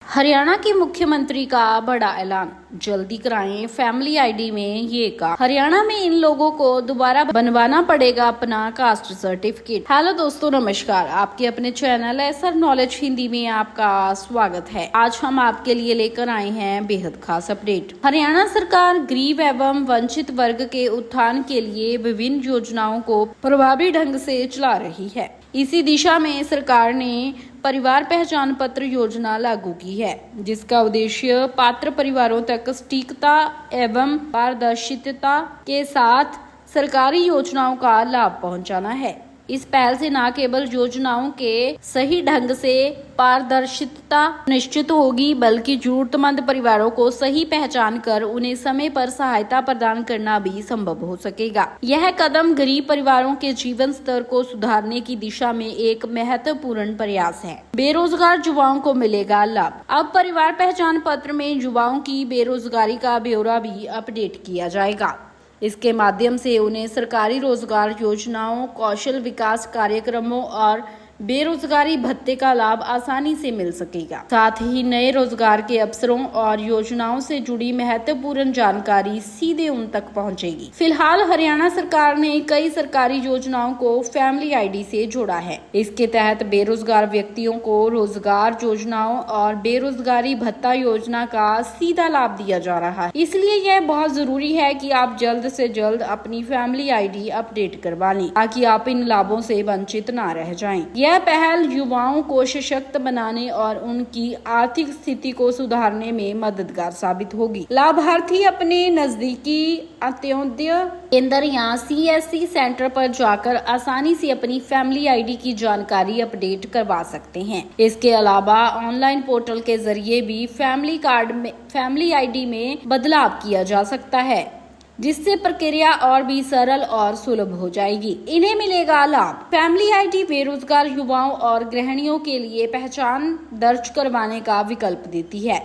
हरियाणा के मुख्यमंत्री का बड़ा ऐलान, जल्दी कराएं फैमिली आईडी में ये काम। हरियाणा में इन लोगों को दोबारा बनवाना पड़ेगा अपना कास्ट सर्टिफिकेट। हेलो दोस्तों, नमस्कार। आपके अपने चैनल एसआर नॉलेज हिंदी में आपका स्वागत है। आज हम आपके लिए लेकर आए हैं बेहद खास अपडेट। हरियाणा सरकार गरीब एवं वंचित वर्ग के उत्थान के लिए विभिन्न योजनाओं को प्रभावी ढंग से चला रही है। इसी दिशा में सरकार ने परिवार पहचान पत्र योजना लागू की है, जिसका उद्देश्य पात्र परिवारों तक सटीकता एवं पारदर्शिता के साथ सरकारी योजनाओं का लाभ पहुंचाना है। इस पहल से न केवल योजनाओं के सही ढंग से पारदर्शिता निश्चित होगी, बल्कि जरूरतमंद परिवारों को सही पहचान कर उन्हें समय पर सहायता प्रदान करना भी संभव हो सकेगा। यह कदम गरीब परिवारों के जीवन स्तर को सुधारने की दिशा में एक महत्वपूर्ण प्रयास है। बेरोजगार युवाओं को मिलेगा लाभ। अब परिवार पहचान पत्र में युवाओं की बेरोजगारी का ब्यौरा भी अपडेट किया जाएगा। इसके माध्यम से उन्हें सरकारी रोजगार योजनाओं, कौशल विकास कार्यक्रमों और बेरोजगारी भत्ते का लाभ आसानी से मिल सकेगा। साथ ही नए रोजगार के अवसरों और योजनाओं से जुड़ी महत्वपूर्ण जानकारी सीधे उन तक पहुंचेगी। फिलहाल हरियाणा सरकार ने कई सरकारी योजनाओं को फैमिली आईडी से जोड़ा है। इसके तहत बेरोजगार व्यक्तियों को रोजगार योजनाओं और बेरोजगारी भत्ता योजना का सीधा लाभ दिया जा रहा है। इसलिए यह बहुत जरूरी है कि आप जल्द से जल्द अपनी फैमिली आईडी अपडेट करवा लें, ताकि आप इन लाभों से वंचित न रह जाएं। यह पहल युवाओं को सशक्त बनाने और उनकी आर्थिक स्थिति को सुधारने में मददगार साबित होगी। लाभार्थी अपने नजदीकी अंत्योदय केंद्र या CSC सेंटर पर जाकर आसानी से अपनी फैमिली आईडी की जानकारी अपडेट करवा सकते हैं। इसके अलावा ऑनलाइन पोर्टल के जरिए भी फैमिली आईडी में बदलाव किया जा सकता है, जिससे प्रक्रिया और भी सरल और सुलभ हो जाएगी। इन्हें मिलेगा लाभ। फैमिली आईडी बेरोजगार युवाओं और गृहिणियों के लिए पहचान दर्ज करवाने का विकल्प देती है।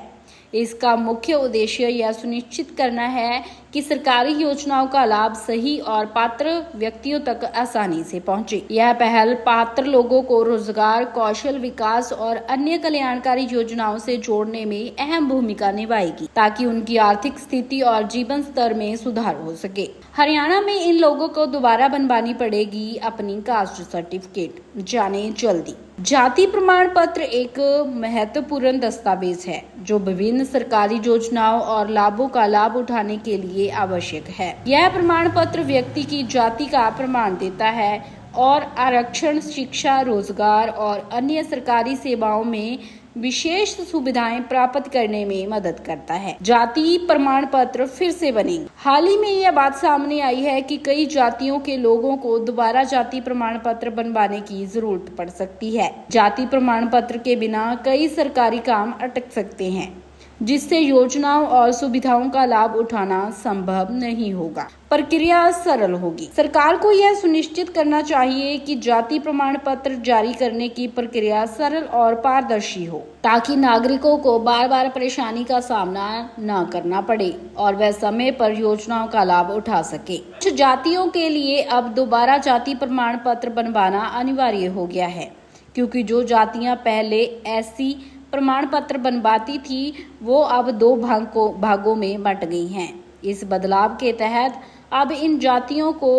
इसका मुख्य उद्देश्य यह सुनिश्चित करना है कि सरकारी योजनाओं का लाभ सही और पात्र व्यक्तियों तक आसानी से पहुंचे। यह पहल पात्र लोगों को रोजगार, कौशल विकास और अन्य कल्याणकारी योजनाओं से जोड़ने में अहम भूमिका निभाएगी, ताकि उनकी आर्थिक स्थिति और जीवन स्तर में सुधार हो सके। हरियाणा में इन लोगों को दोबारा बनवानी पड़ेगी अपनी कास्ट सर्टिफिकेट। जाने जल्दी। जाति प्रमाण पत्र एक महत्वपूर्ण दस्तावेज है, जो विभिन्न सरकारी योजनाओं और लाभों का लाभ उठाने के लिए आवश्यक है। यह प्रमाण पत्र व्यक्ति की जाति का प्रमाण देता है और आरक्षण, शिक्षा, रोजगार और अन्य सरकारी सेवाओं में विशेष सुविधाएं प्राप्त करने में मदद करता है। जाति प्रमाण पत्र फिर से बनेंगे। हाल ही में यह बात सामने आई है कि कई जातियों के लोगों को दोबारा जाति प्रमाण पत्र बनवाने की जरूरत पड़ सकती है। जाति प्रमाण पत्र के बिना कई सरकारी काम अटक सकते हैं, जिससे योजनाओं और सुविधाओं का लाभ उठाना संभव नहीं होगा। प्रक्रिया सरल होगी। सरकार को यह सुनिश्चित करना चाहिए कि जाति प्रमाण पत्र जारी करने की प्रक्रिया सरल और पारदर्शी हो, ताकि नागरिकों को बार बार परेशानी का सामना न करना पड़े और वह समय पर योजनाओं का लाभ उठा सके। कुछ जातियों के लिए अब दोबारा जाति प्रमाण पत्र बनवाना अनिवार्य हो गया है, क्योंकि जो जातियां पहले ऐसी प्रमाण पत्र बनवाती थी, वो अब 2 भागों में बंट गई हैं। इस बदलाव के तहत अब इन जातियों को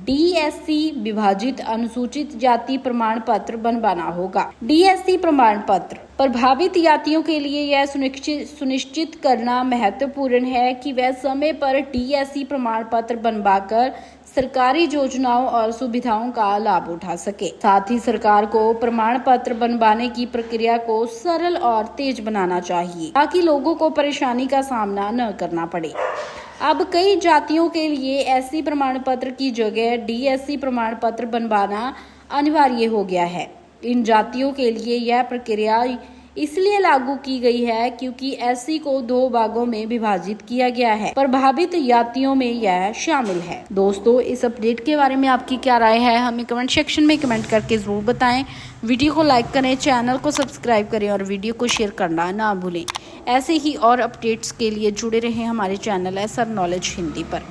DSC विभाजित अनुसूचित जाति प्रमाण पत्र बनवाना होगा। DSC प्रमाण पत्र प्रभावित जातियों के लिए यह सुनिश्चित करना महत्वपूर्ण है कि वह समय पर DSC प्रमाण पत्र बनवाकर सरकारी योजनाओं और सुविधाओं का लाभ उठा सके। साथ ही सरकार को प्रमाण पत्र बनवाने की प्रक्रिया को सरल और तेज बनाना चाहिए, ताकि लोगों को परेशानी का सामना न करना पड़े। अब कई जातियों के लिए ऐसी प्रमाण पत्र की जगह DSC प्रमाण पत्र बनवाना अनिवार्य हो गया है। इन जातियों के लिए यह प्रक्रिया इसलिए लागू की गई है क्योंकि SC को 2 भागों में विभाजित किया गया है। प्रभावित जातियों में यह शामिल है। दोस्तों, इस अपडेट के बारे में आपकी क्या राय है, हमें कमेंट सेक्शन में कमेंट करके जरूर बताएं। वीडियो को लाइक करें, चैनल को सब्सक्राइब करें और वीडियो को शेयर करना ना भूलें। ऐसे ही और अपडेट्स के लिए जुड़े रहें हमारे चैनल एसआर नॉलेज हिंदी पर।